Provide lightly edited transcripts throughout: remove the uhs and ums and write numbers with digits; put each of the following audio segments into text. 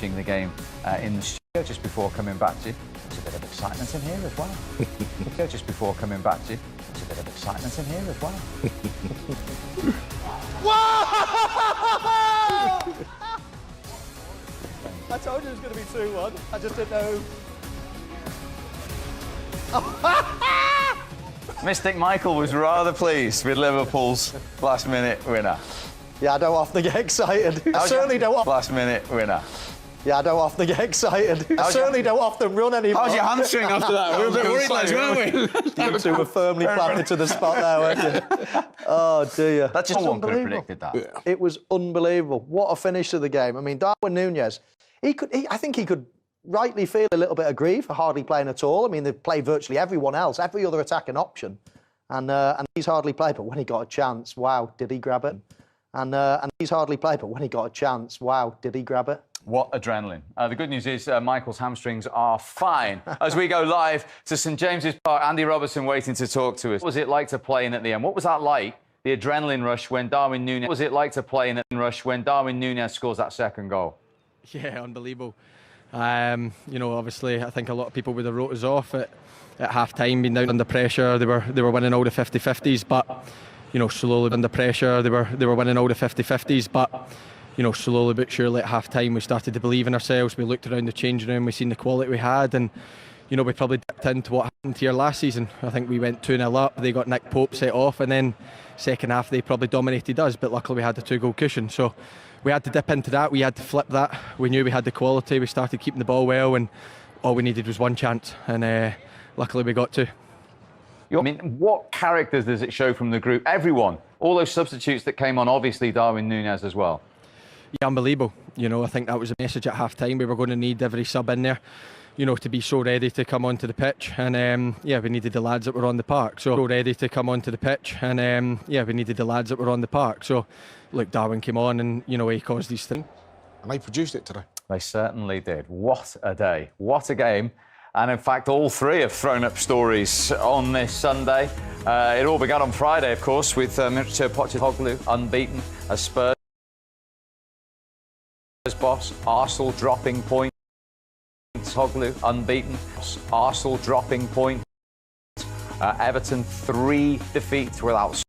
watching the game in the studio just before coming back to you. There's a bit of excitement in here as well. Just before coming back to you. There's a bit of excitement in here as well. Whoa! I told you it was going to be 2-1. I just didn't know. Mystic Michael was rather pleased with Liverpool's last-minute winner. Yeah, I don't often get excited. I certainly don't often. Last-minute winner. Yeah, I don't often get excited. I certainly don't often run anymore. How's your hamstring after that? We were a bit worried, lads, weren't we? You two were firmly planted to the spot there, weren't you? Oh, dear. That's just one could have predicted that. Yeah. It was unbelievable. What a finish to the game. I mean, Darwin Nunez, I think he could rightly feel a little bit of grief for hardly playing at all. I mean, they've played virtually everyone else, every other attacking option. And he's hardly played, but when he got a chance, wow, did he grab it? And he's hardly played, but when he got a chance, wow, did he grab it? What adrenaline. The good news is Michael's hamstrings are fine. As we go live to St James's Park, Andy Robertson waiting to talk to us. What was it like to play in at the end? What was that like, the adrenaline rush when Darwin Nunez... What was it like to play in the rush when Darwin Nunez scores that second goal? Yeah, unbelievable. You know, obviously, I think a lot of people would have wrote us off at half-time, being down under pressure. They were winning all the 50-50s, but, you know, slowly under pressure, they were winning all the 50-50s, but... You know, slowly but surely at half-time we started to believe in ourselves. We looked around the changing room, we seen the quality we had, and, you know, we probably dipped into what happened here last season. I think we went 2-0 up, they got Nick Pope set off, and then second half they probably dominated us, but luckily we had the 2-goal cushion. So we had to dip into that, we had to flip that. We knew we had the quality, we started keeping the ball well, and all we needed was one chance, and luckily we got two. I mean, what characters does it show from the group? Everyone, all those substitutes that came on, obviously Darwin Nunez as well. Yeah, unbelievable. You know, I think that was a message at half-time. We were going to need every sub in there, you know, to be so ready to come onto the pitch. And, yeah, we needed the lads that were on the park. So ready to come onto the pitch. And, yeah, we needed the lads that were on the park. So, look, Darwin came on and, you know, he caused these things. And they produced it today. They certainly did. What a day. What a game. And, in fact, all three have thrown up stories on this Sunday. It all began on Friday, of course, with Mauricio Pochettino unbeaten as Spurs boss. Arsenal dropping points. Hoglu unbeaten. Arsenal dropping points. Everton 3 defeats without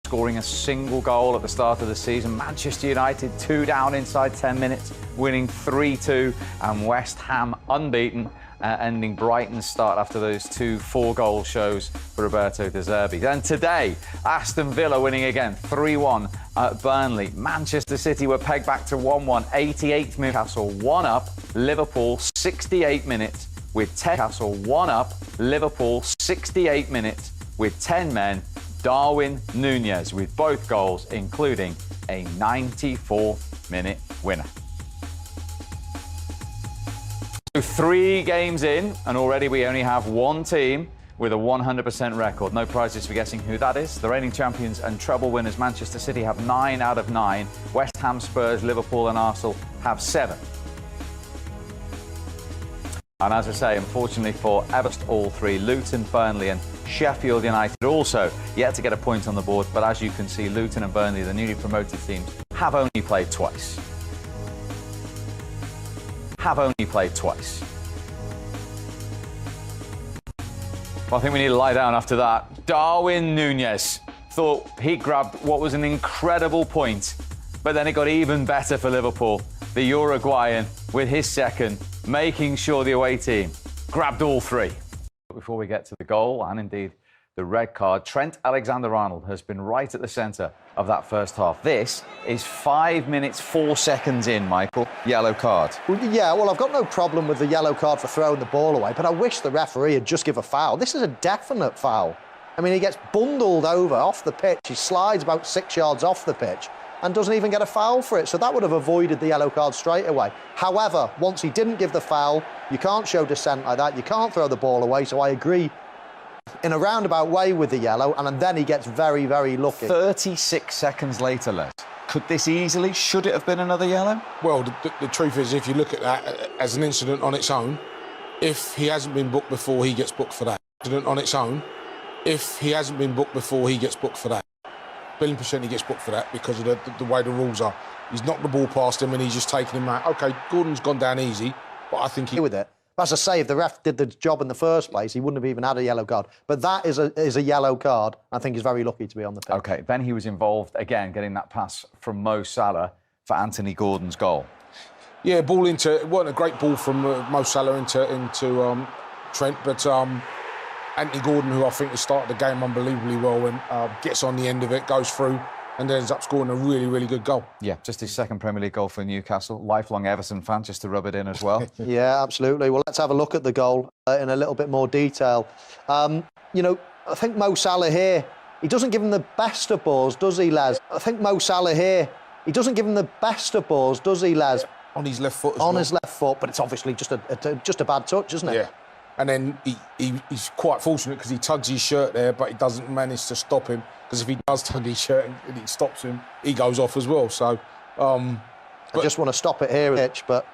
scoring a single goal at the start of the season. Manchester United 2 down inside 10 minutes, winning 3-2. And West Ham unbeaten, ending Brighton's start after those 2 4-goal shows for Roberto De Zerbi. Then today, Aston Villa winning again 3-1 at Burnley. Manchester City were pegged back to 1-1, 88th minute. Newcastle 1 up, Liverpool 68 minutes with 10. Newcastle 1 up, Liverpool 68 minutes with 10 men. Darwin Nunez with both goals, including a 94-minute winner. So 3 games in, and already we only have one team with a 100% record. No prizes for guessing who that is. The reigning champions and treble winners Manchester City have 9 out of 9. West Ham, Spurs, Liverpool and Arsenal have 7. And as I say, unfortunately for Everton, all 3, Luton, Burnley and Sheffield United also yet to get a point on the board. But as you can see, Luton and Burnley, the newly promoted teams, have only played twice. Well, I think we need to lie down after that. Darwin Nunez thought he grabbed what was an incredible point, but then it got even better for Liverpool. The Uruguayan with his second, making sure the away team grabbed all 3. Before we get to the goal and indeed the red card, Trent Alexander-Arnold has been right at the centre of that first half. This is 5 minutes 4 seconds in, Michael. Yellow card. Yeah, well, I've got no problem with the yellow card for throwing the ball away, but I wish the referee had just give a foul. This is a definite foul. I mean, he gets bundled over off the pitch. He slides about 6 yards off the pitch and doesn't even get a foul for it. So that would have avoided the yellow card straight away. However, once he didn't give the foul, you can't show dissent like that. You can't throw the ball away. So I agree in a roundabout way with the yellow, and then he gets very, very lucky. 36 seconds later, Les. Could this easily, should it have been another yellow? Well, the truth is, if you look at that as an incident on its own, if he hasn't been booked before, he gets booked for that. Incident on its own, if he hasn't been booked before, he gets booked for that. 1,000,000,000% he gets booked for that because of the way the rules are. He's knocked the ball past him and he's just taken him out. OK, Gordon's gone down easy, but I think he... with it. As I say, if the ref did the job in the first place, he wouldn't have even had a yellow card. But that is a yellow card. I think he's very lucky to be on the pitch. OK, then he was involved, again, getting that pass from Mo Salah for Anthony Gordon's goal. Yeah, ball into... It wasn't a great ball from Mo Salah into Trent, but Anthony Gordon, who I think has started the game unbelievably well, and gets on the end of it, goes through, and ends up scoring a really, really good goal. Yeah, just his second Premier League goal for Newcastle. Lifelong Everton fan, just to rub it in as well. Yeah, absolutely. Well, let's have a look at the goal in a little bit more detail. You know, I think Mo Salah here, he doesn't give him the best of balls, does he, Les? I think Mo Salah here, he doesn't give him the best of balls, does he, Les? Yeah. On his left foot as well. On his left foot, but it's obviously just a bad touch, isn't it? Yeah. And then he's quite fortunate because he tugs his shirt there, but he doesn't manage to stop him. Because if he does tug his shirt and it stops him, he goes off as well. So, I just want to stop it here, Hitch, but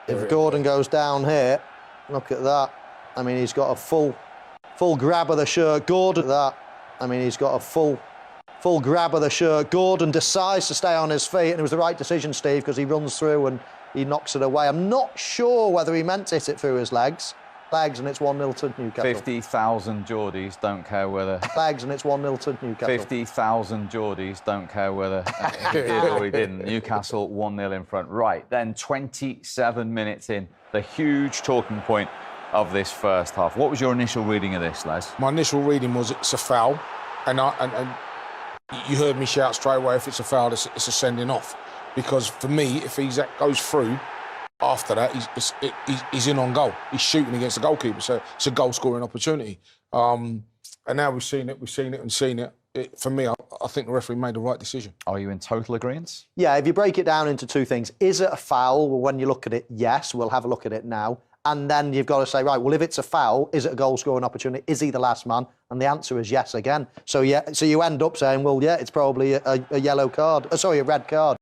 if Gordon goes down here, look at that. I mean, he's got a full grab of the shirt. Gordon, he's got a full grab of the shirt. Gordon decides to stay on his feet, and it was the right decision, Steve, because he runs through and he knocks it away. I'm not sure whether he meant to hit it through his legs, and it's 1-0 to Newcastle. 50,000 Geordies don't care whether... Legs, and it's 1-0 to Newcastle. 50,000 Geordies don't care whether he did or he didn't. Newcastle 1-0 in front. Right, then 27 minutes in, the huge talking point of this first half. What was your initial reading of this, Les? My initial reading was it's a foul, and you heard me shout straight away, if it's a foul, it's a sending off. Because for me, if that goes through, after that, he's in on goal. He's shooting against the goalkeeper, so it's a goal-scoring opportunity. And now we've seen it. For me, I think the referee made the right decision. Are you in total agreement? Yeah, if you break it down into two things, is it a foul? Well, when you look at it, yes, we'll have a look at it now. And then you've got to say, right, well, if it's a foul, is it a goal-scoring opportunity? Is he the last man? And the answer is yes again. So, yeah, so you end up saying, well, yeah, it's probably a yellow card. A red card.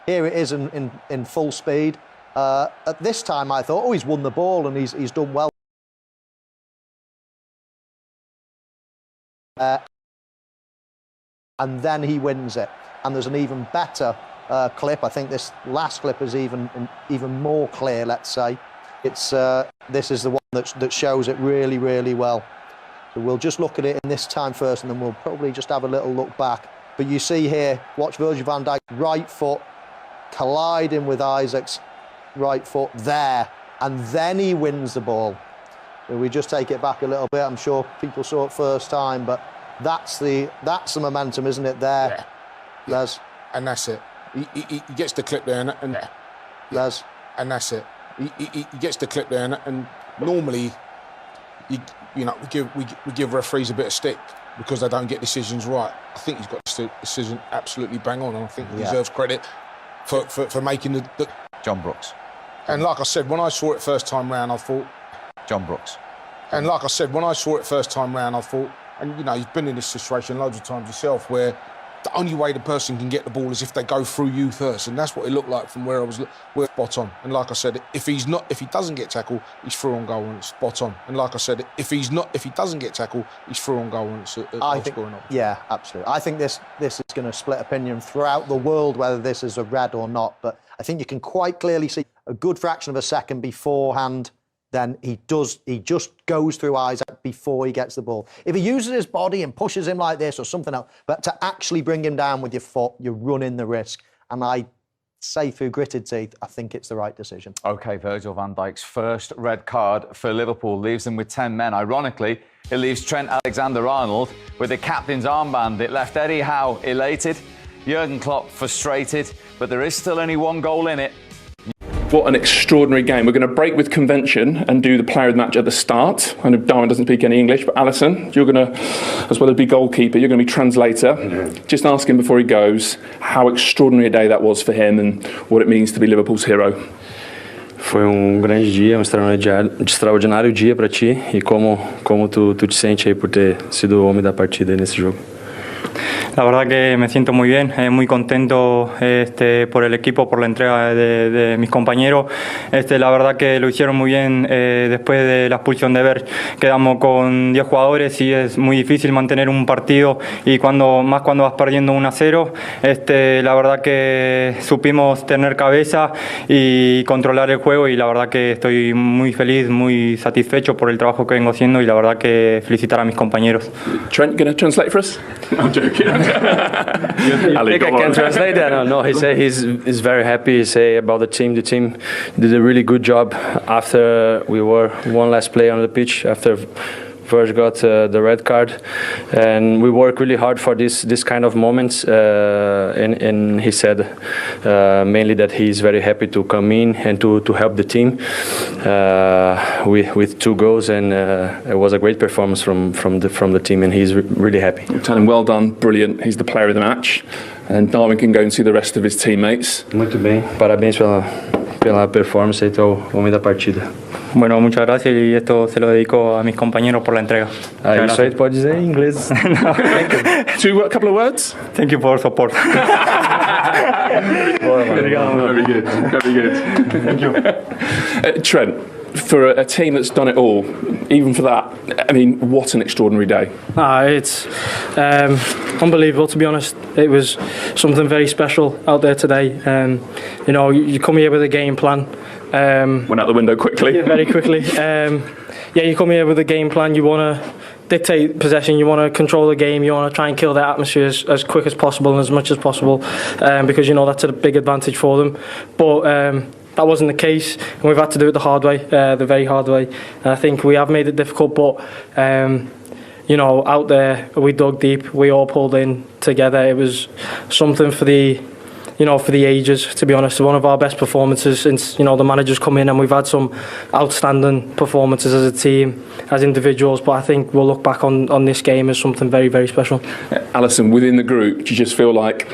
Here it is in full speed. At this time, I thought, he's won the ball and he's done well. And then he wins it. And there's an even better clip. I think this last clip is even more clear, let's say. This is the one that shows it really, really well. So we'll just look at it in this time first, and then we'll probably just have a little look back. But you see here, watch Virgil van Dijk, right foot, colliding with Isaac's right foot there, and then he wins the ball. If we just take it back a little bit, I'm sure people saw it first time, but that's the momentum, isn't it, there, yeah. Les? And that's it. He gets the clip there, and Les? And that's it. He gets the clip there, and normally, we give referees a bit of stick because they don't get decisions right. I think he's got the decision absolutely bang on, and I think he deserves credit for making the... John Brooks. And like I said, when I saw it first time round, I thought... John Brooks. And like I said, when I saw it first time round, I thought... And, you've been in this situation loads of times yourself where the only way the person can get the ball is if they go through you first. And that's what it looked like from where I was... We're spot on. And like I said, if he doesn't get tackled, he's through on goal and it's spot on. And like I said, if he doesn't get tackled, he's through on goal and it's scoring up. Yeah, absolutely. I think this is going to split opinion throughout the world whether this is a red or not. But I think you can quite clearly see a good fraction of a second beforehand, then he just goes through Isaac before he gets the ball. If he uses his body and pushes him like this or something else, but to actually bring him down with your foot, you're running the risk. And I say through gritted teeth, I think it's the right decision. OK, Virgil van Dijk's first red card for Liverpool leaves them with 10 men. Ironically, it leaves Trent Alexander-Arnold with the captain's armband. It left Eddie Howe elated, Jurgen Klopp frustrated, but there is still only one goal in it. What an extraordinary game. We're going to break with convention and do the player of the match at the start. I know Darwin doesn't speak any English, but Alison, you're going to, as well as be goalkeeper, you're going to be translator. Mm-hmm. Just ask him before he goes how extraordinary a day that was for him and what it means to be Liverpool's hero. Foi grande dia, extraordinário dia para ti e como tu te sente aí por ter sido o homem da partida nesse jogo. La verdad que me siento muy bien, muy contento por el equipo, por la entrega de mis compañeros. La verdad que lo hicieron muy bien después de la expulsión de Berg. Quedamos con 10 jugadores y es muy difícil mantener un partido y cuando vas perdiendo 1-0. La verdad que supimos tener cabeza y controlar el juego y la verdad que estoy muy feliz, muy satisfecho por el trabajo que vengo haciendo y la verdad que felicitar a mis compañeros. Trent, going to translate for us? I'm joking. I think I can translate that. No, he said he's very happy. He say about the team. The team did a really good job after we were one last player on the pitch after Verge got the red card, and we work really hard for this kind of moments. And he said mainly that he's very happy to come in and to help the team with 2 goals, and it was a great performance from the team, and he's really happy. Tell him well done, brilliant. He's the player of the match, and Darwin can go and see the rest of his teammates. Muito bem, parabéns pela performance e o homem da partida. Bueno, muchas gracias y esto se lo dedico a mis compañeros por la entrega. Isso aí tu pode dizer em inglês. A couple of words? Thank you for support. Very good. Thank you. Trent, for a team that's done it all, even for that, I mean, what an extraordinary day. It's unbelievable, to be honest. It was something very special out there today. You come here with a game plan. Went out the window quickly. Yeah, very quickly. You come here with a game plan. You want to dictate possession, you want to control the game, you want to try and kill the atmosphere as quick as possible and as much as possible, because that's a big advantage for them. But that wasn't the case, and we've had to do it the hard way, the very hard way. And I think we have made it difficult, but out there we dug deep, we all pulled in together. It was something for the ages, to be honest. One of our best performances since the manager's come in, and we've had some outstanding performances as a team, as individuals, but I think we'll look back on this game as something very, very special. Alisson, within the group, do you just feel like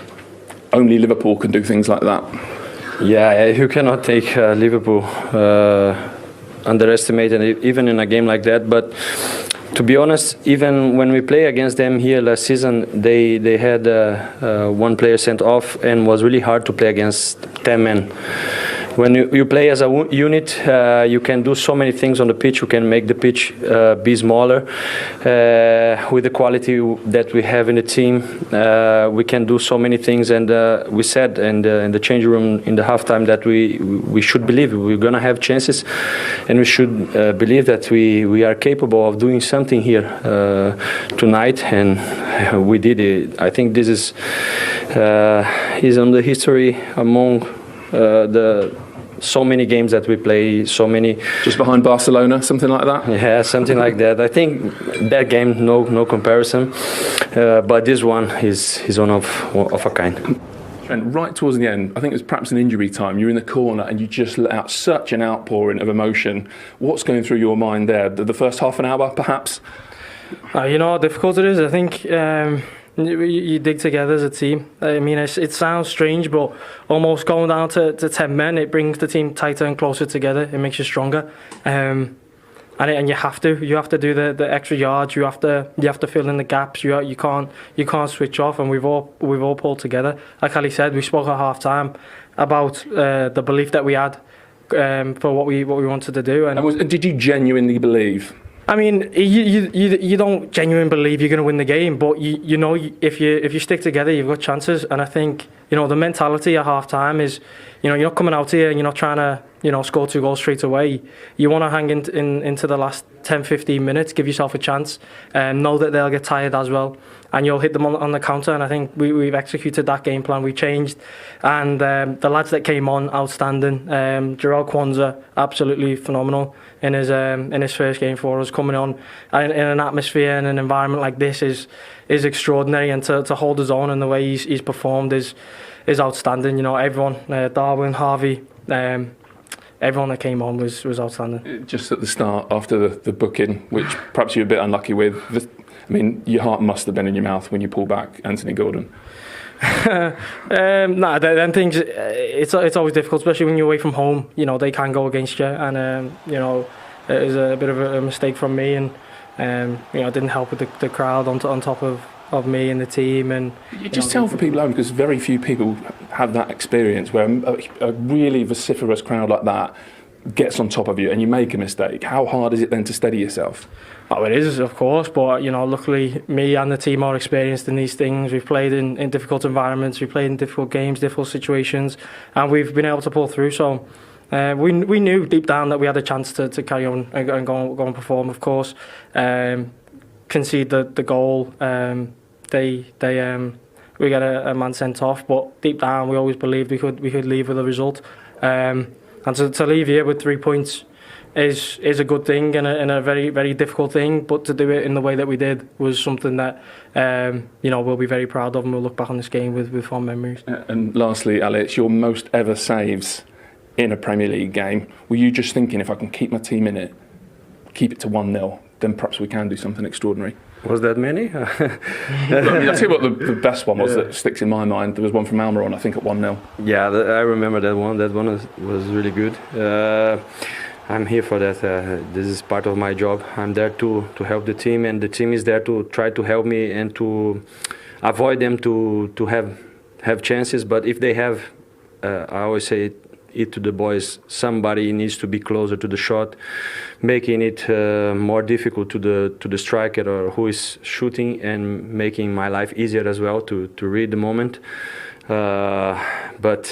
only Liverpool can do things like that? Yeah, you cannot take Liverpool underestimated even in a game like that, but to be honest, even when we play against them here last season, they had 1 player sent off, and was really hard to play against 10 men. When you play as a unit, you can do so many things on the pitch. You can make the pitch be smaller. With the quality that we have in the team, we can do so many things. And we said in the changing room in the halftime that we should believe we're going to have chances, and we should believe that we are capable of doing something here tonight. And we did it. I think this is on the history among so many games that we play, so many. Just behind Barcelona, something like that? Yeah, something like that. I think that game, no comparison. But this one is one of a kind. And right towards the end, I think it was perhaps an injury time, you're in the corner and you just let out such an outpouring of emotion. What's going through your mind there? The first half an hour, perhaps? How difficult it is. I think you dig together as a team. I mean, it sounds strange, but almost going down to 10 men, it brings the team tighter and closer together. It makes you stronger, and you have to do the extra yards. You have to fill in the gaps. You can't switch off, and we've all pulled together. Like Ali said, we spoke at half time about the belief that we had for what we wanted to do. And did you genuinely believe? I mean, you don't genuinely believe you're going to win the game, but if you stick together, you've got chances. And I think the mentality at half time is, you're not coming out here and you're not trying to score 2 goals straight away. You want to hang into the last 10-15 minutes, give yourself a chance, and know that they'll get tired as well, and you'll hit them on the counter. And I think we've executed that game plan. We changed, and the lads that came on, outstanding. Jarrell Kwanzaa, absolutely phenomenal in his first game for us, coming on in an atmosphere and an environment like this is extraordinary, and to hold his own in the way he's performed is outstanding. Everyone, Darwin, Harvey, everyone that came on was outstanding. Just at the start, after the booking, which perhaps you're a bit unlucky with, your heart must have been in your mouth when you pull back Anthony Gordon. Them things, it's always difficult, especially when you're away from home. They can go against you, and it was a bit of a mistake from me, and I didn't help with the crowd on top of of me and the team. And you just tell for people, because very few people have that experience where a really vociferous crowd like that gets on top of you and you make a mistake. How hard is it then to steady yourself? Oh, it is, of course, but luckily me and the team are experienced in these things. We've played in difficult environments, we've played in difficult games, difficult situations, and we've been able to pull through. So we knew deep down that we had a chance to carry on and go and perform. Of course, concede the goal. We got a man sent off, but deep down we always believed we could leave with a result. And to leave here with 3 points is a good thing and a very, very difficult thing, but to do it in the way that we did was something that we'll be very proud of, and we'll look back on this game with fond memories. And lastly, Alex, your most ever saves in a Premier League game, were you just thinking, if I can keep my team in it, keep it to 1-0, then perhaps we can do something extraordinary? Was that many? I'll tell you what the best one was that sticks in my mind. There was one from Almiron, I think, at 1-0. Yeah, I remember that one. That one was really good. I'm here for that. This is part of my job. I'm there to help the team, and the team is there to try to help me and to avoid them to have chances. But if they have, I always say it to the boys, somebody needs to be closer to the shot, making it more difficult to the striker or who is shooting, and making my life easier as well to read the moment. But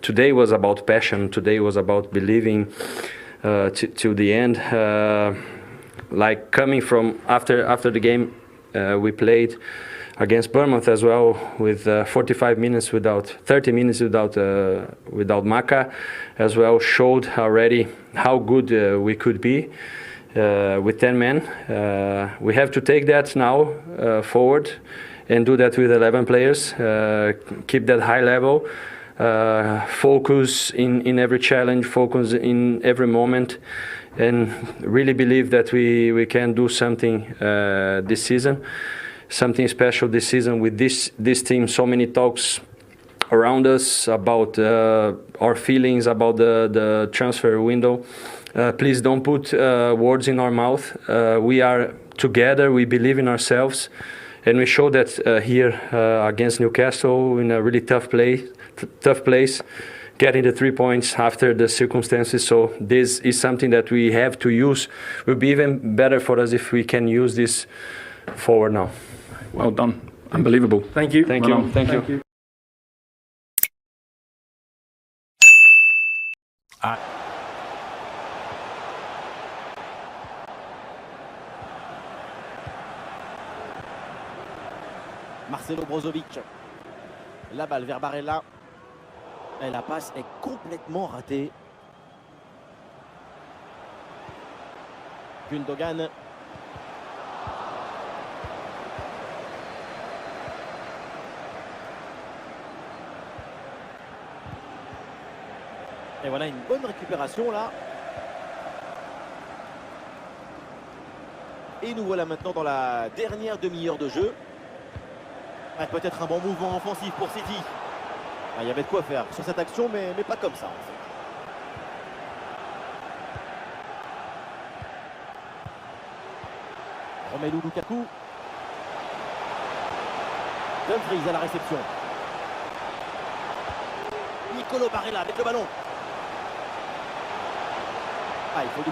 today was about passion. Today was about believing to the end. Like coming from after the game, we played against Bournemouth as well with 30 minutes without Maka as well, showed already how good we could be with 10 men. We have to take that now forward and do that with 11 players, keep that high level, focus in every challenge, focus in every moment, and really believe that we can do something this season, something special this season with this team. So many talks around us about our feelings about the transfer window. Please don't put words in our mouth. We are together, we believe in ourselves. And we showed that here against Newcastle in a really tough place, getting the 3 points after the circumstances. So this is something that we have to use. It will be even better for us if we can use this forward now. Well done. Unbelievable. Thank you. Thank Well you. done. Thank you. Marcelo Brozovic. La balle vers Barella. Et la passe est complètement ratée. Gundogan. Et voilà une bonne récupération là. Et nous voilà maintenant dans la dernière demi-heure de jeu. Peut-être un bon mouvement offensif pour City. Il y avait de quoi faire sur cette action, mais pas comme ça en fait. Romelu Lukaku. Dumfries à la réception. Nicolo Barella avec le ballon. Il faut